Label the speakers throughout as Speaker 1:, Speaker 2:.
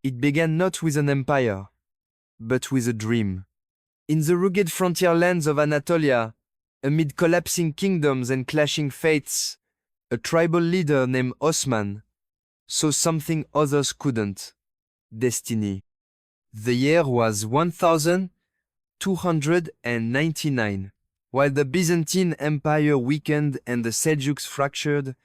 Speaker 1: It began not with an empire, but with a dream. In the rugged frontier lands of Anatolia, amid collapsing kingdoms and clashing fates, a tribal leader named Osman saw something others couldn't: destiny. The year was 1299. While the Byzantine Empire weakened and the Seljuks fractured,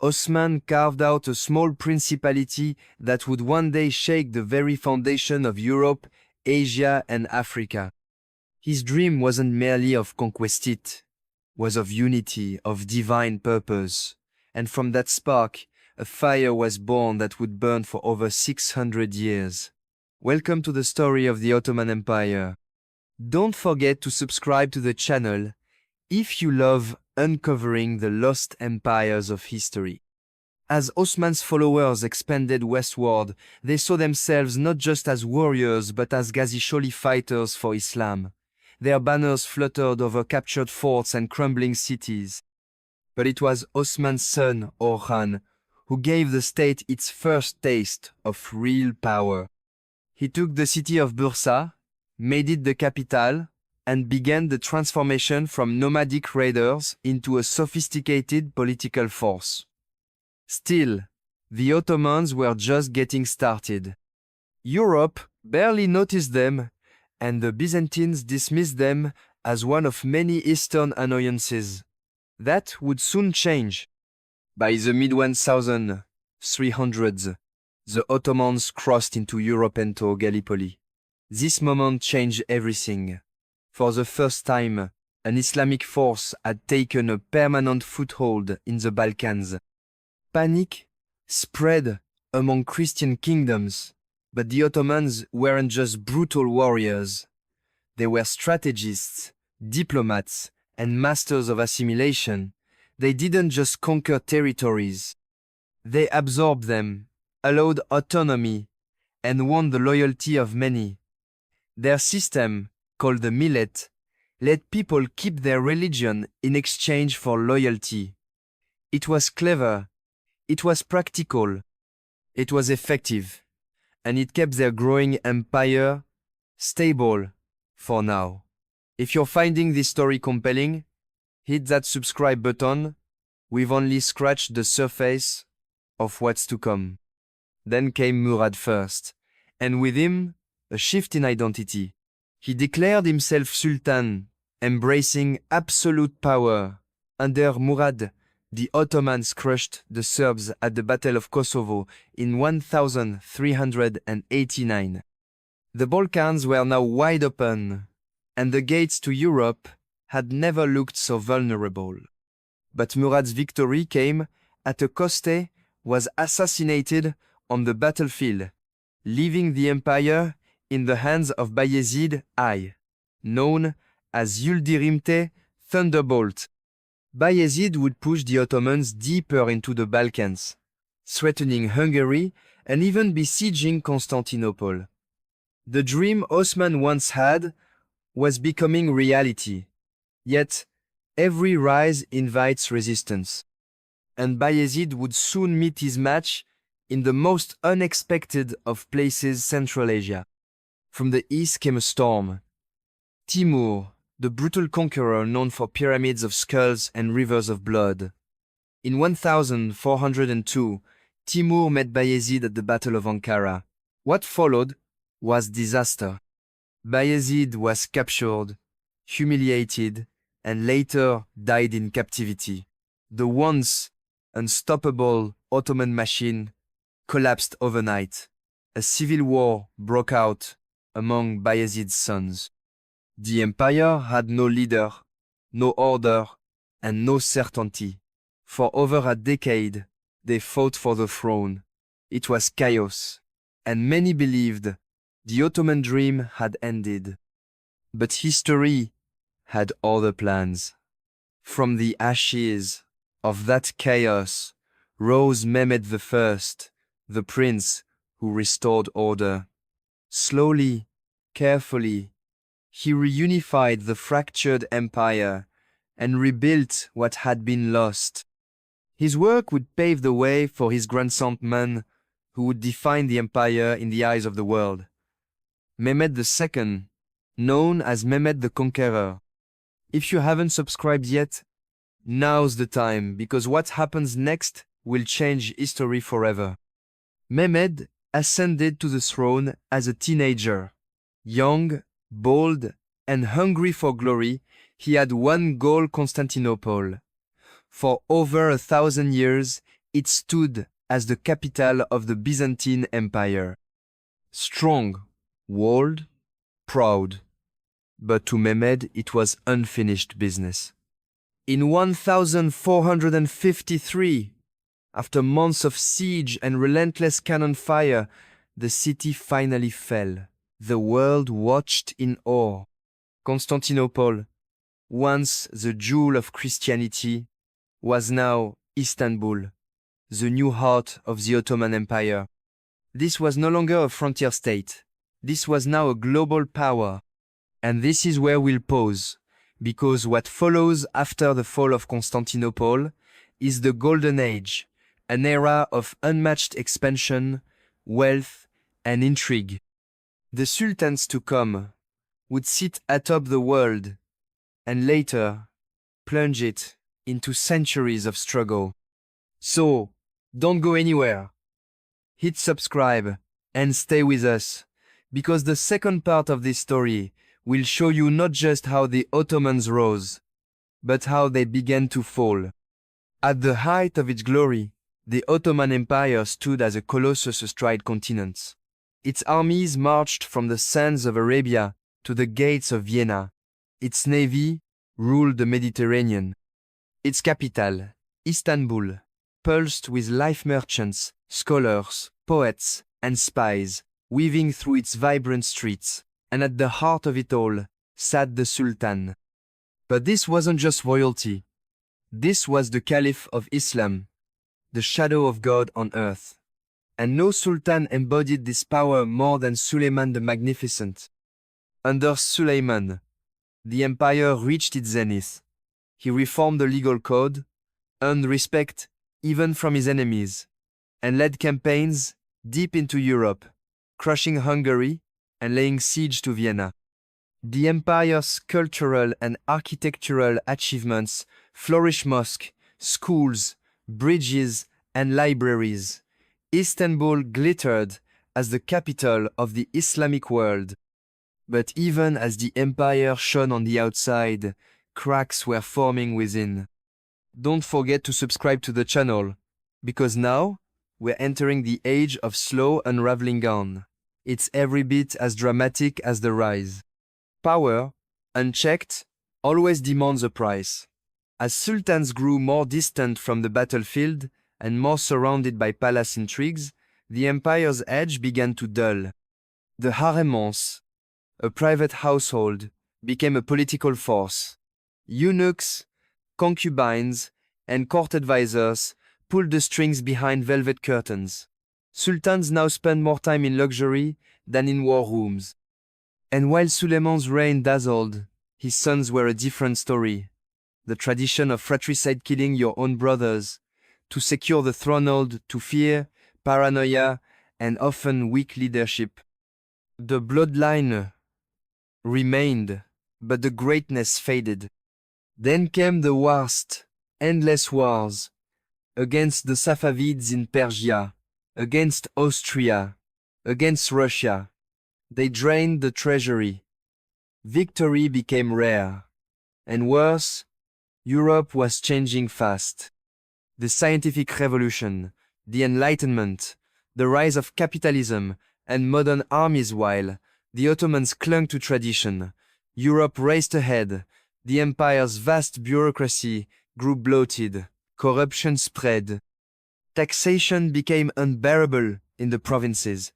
Speaker 1: Osman carved out a small principality that would one day shake the very foundation of Europe, Asia, and Africa. His dream wasn't merely of conquest, it was of unity, of divine purpose. And from that spark, a fire was born that would burn for over 600 years. Welcome to the story of the Ottoman Empire. Don't forget to subscribe to the channel if you love uncovering the lost empires of history. As Osman's followers expanded westward, they saw themselves not just as warriors but as Ghazi-Sholi fighters for Islam. Their banners fluttered over captured forts and crumbling cities. But it was Osman's son, Orhan, who gave the state its first taste of real power. He took the city of Bursa, made it the capital, and began the transformation from nomadic raiders into a sophisticated political force. Still, the Ottomans were just getting started. Europe barely noticed them, and the Byzantines dismissed them as one of many Eastern annoyances. That would soon change. By the mid-1300s, the Ottomans crossed into Europe and to Gallipoli. This moment changed everything. For the first time, an Islamic force had taken a permanent foothold in the Balkans. Panic spread among Christian kingdoms, but the Ottomans weren't just brutal warriors. They were strategists, diplomats, and masters of assimilation. They didn't just conquer territories. They absorbed them, allowed autonomy, and won the loyalty of many. Their system, called the millet, let people keep their religion in exchange for loyalty. It was clever, it was practical, it was effective, and it kept their growing empire stable for now. If you're finding this story compelling, hit that subscribe button. We've only scratched the surface of what's to come. Then came Murad first, and with him, a shift in identity. He declared himself Sultan, embracing absolute power. Under Murad, the Ottomans crushed the Serbs at the Battle of Kosovo in 1389. The Balkans were now wide open, and the gates to Europe had never looked so vulnerable. But Murad's victory came at a Koste was assassinated on the battlefield, leaving the empire in the hands of Bayezid I, known as Yildirimte Thunderbolt. Bayezid would push the Ottomans deeper into the Balkans, threatening Hungary and even besieging Constantinople. The dream Osman once had was becoming reality, yet every rise invites resistance, and Bayezid would soon meet his match in the most unexpected of places, Central Asia. From the east came a storm. Timur, the brutal conqueror known for pyramids of skulls and rivers of blood. In 1402, Timur met Bayezid at the Battle of Ankara. What followed was disaster. Bayezid was captured, humiliated, and later died in captivity. The once unstoppable Ottoman machine collapsed overnight. A civil war broke out among Bayezid's sons. The empire had no leader, no order, and no certainty. For over a decade, they fought for the throne. It was chaos, and many believed the Ottoman dream had ended. But history had other plans. From the ashes of that chaos rose Mehmed I, the prince who restored order. Slowly, carefully, he reunified the fractured empire and rebuilt what had been lost. His work would pave the way for his grandson Man, who would define the empire in the eyes of the world. Mehmed II, known as Mehmed the Conqueror. If you haven't subscribed yet, now's the time, because what happens next will change history forever. Mehmed ascended to the throne as a teenager. Young, bold, and hungry for glory, he had one goal: Constantinople. For over 1,000 years, it stood as the capital of the Byzantine Empire. Strong, walled, proud. But to Mehmed, it was unfinished business. In 1453, after months of siege and relentless cannon fire, the city finally fell. The world watched in awe. Constantinople, once the jewel of Christianity, was now Istanbul, the new heart of the Ottoman Empire. This was no longer a frontier state. This was now a global power. And this is where we'll pause, because what follows after the fall of Constantinople is the Golden Age, an era of unmatched expansion, wealth, and intrigue. The sultans to come would sit atop the world and later plunge it into centuries of struggle. So, don't go anywhere. Hit subscribe and stay with us, because the second part of this story will show you not just how the Ottomans rose, but how they began to fall. At the height of its glory, the Ottoman Empire stood as a colossus astride continents. Its armies marched from the sands of Arabia to the gates of Vienna. Its navy ruled the Mediterranean. Its capital, Istanbul, pulsed with life merchants, scholars, poets, and spies, weaving through its vibrant streets. And at the heart of it all sat the Sultan. But this wasn't just royalty. This was the Caliph of Islam, the shadow of God on earth. And no Sultan embodied this power more than Suleiman the Magnificent. Under Suleiman, the empire reached its zenith. He reformed the legal code, earned respect even from his enemies, and led campaigns deep into Europe, crushing Hungary and laying siege to Vienna. The empire's cultural and architectural achievements flourished mosques, schools, bridges, and libraries. Istanbul glittered as the capital of the Islamic world. But even as the empire shone on the outside, cracks were forming within. Don't forget to subscribe to the channel, because now we're entering the age of slow unraveling on. It's every bit as dramatic as the rise. Power, unchecked, always demands a price. As sultans grew more distant from the battlefield and more surrounded by palace intrigues, the empire's edge began to dull. The haremons, a private household, became a political force. Eunuchs, concubines, and court advisors pulled the strings behind velvet curtains. Sultans now spend more time in luxury than in war rooms. And while Suleiman's reign dazzled, his sons were a different story. The tradition of fratricide, killing your own brothers to secure the throne, owed to fear, paranoia, and often weak leadership. The bloodline remained, but the greatness faded. Then came the worst, endless wars, against the Safavids in Persia, against Austria, against Russia. They drained the treasury. Victory became rare. And worse, Europe was changing fast. The scientific revolution, the Enlightenment, the rise of capitalism, and modern armies. While the Ottomans clung to tradition, Europe raced ahead. The empire's vast bureaucracy grew bloated. Corruption spread. Taxation became unbearable in the provinces.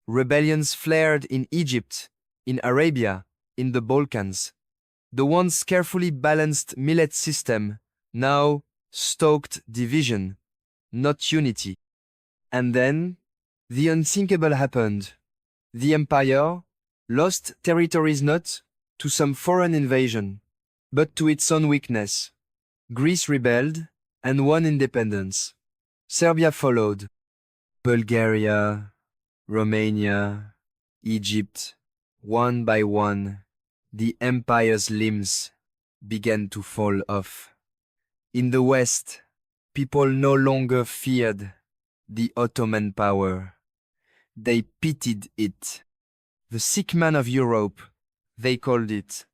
Speaker 1: Rebellions flared in Egypt, in Arabia, in the Balkans. The once carefully balanced millet system now stoked division, not unity. And then, the unthinkable happened. The empire lost territories not to some foreign invasion, but to its own weakness. Greece rebelled and won independence. Serbia followed. Bulgaria, Romania, Egypt, one by one, the empire's limbs began to fall off. In the West, people no longer feared the Ottoman power. They pitied it. The sick man of Europe, they called it.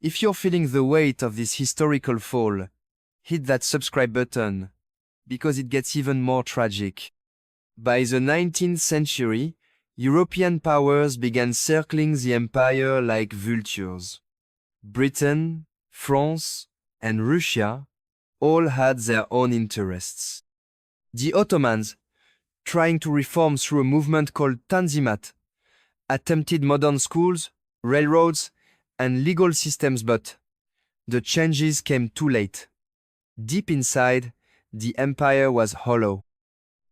Speaker 1: If you're feeling the weight of this historical fall, hit that subscribe button, because it gets even more tragic. By the 19th century, European powers began circling the empire like vultures. Britain, France, and Russia all had their own interests. The Ottomans, trying to reform through a movement called Tanzimat, attempted modern schools, railroads, and legal systems, but the changes came too late. Deep inside, the empire was hollow,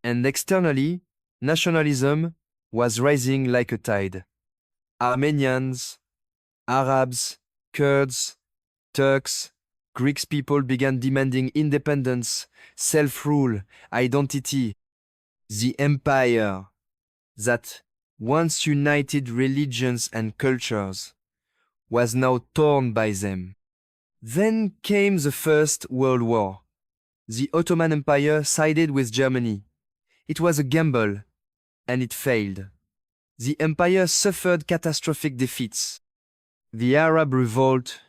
Speaker 1: and externally, nationalism was rising like a tide. Armenians, Arabs, Kurds, Turks, Greek people began demanding independence, self-rule, identity. The empire that once united religions and cultures was now torn by them. Then came the First World War. The Ottoman Empire sided with Germany. It was a gamble, and it failed. The empire suffered catastrophic defeats. The Arab Revolt,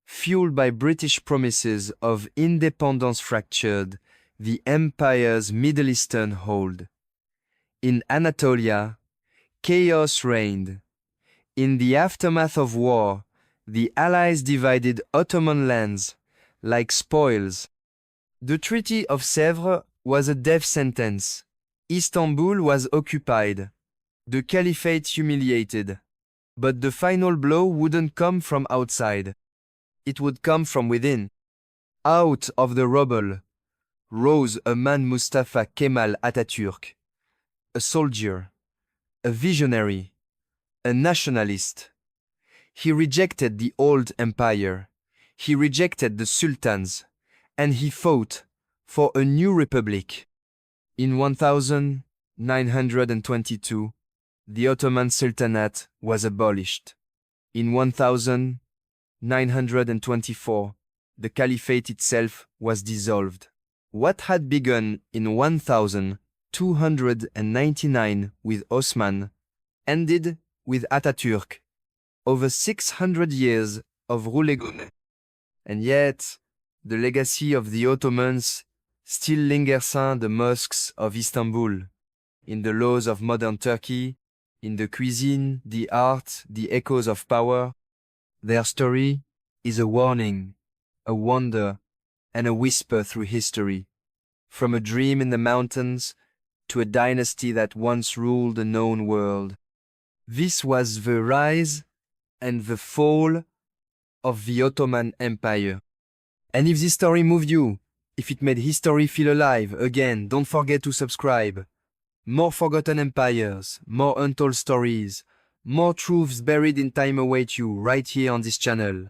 Speaker 1: fueled by British promises of independence, fractured the empire's Middle Eastern hold. In Anatolia, chaos reigned. In the aftermath of war, the Allies divided Ottoman lands like spoils. The Treaty of Sèvres was a death sentence. Istanbul was occupied. The Caliphate humiliated. But the final blow wouldn't come from outside. It would come from within. Out of the rubble rose a man, Mustafa Kemal Atatürk, a soldier, a visionary, a nationalist. He rejected the old empire, he rejected the sultans, and he fought for a new republic. In 1922, the Ottoman Sultanate was abolished. In 1924, the Caliphate itself was dissolved. What had begun in 1299 with Osman ended with Atatürk. Over 600 years of rule. And yet, the legacy of the Ottomans still lingers in the mosques of Istanbul, in the laws of modern Turkey, in the cuisine, the art, the echoes of power. Their story is a warning, a wonder, and a whisper through history, from a dream in the mountains to a dynasty that once ruled the known world. This was the rise and the fall of the Ottoman Empire. And if this story moved you, if it made history feel alive, again, don't forget to subscribe. More forgotten empires, more untold stories, more truths buried in time await you right here on this channel.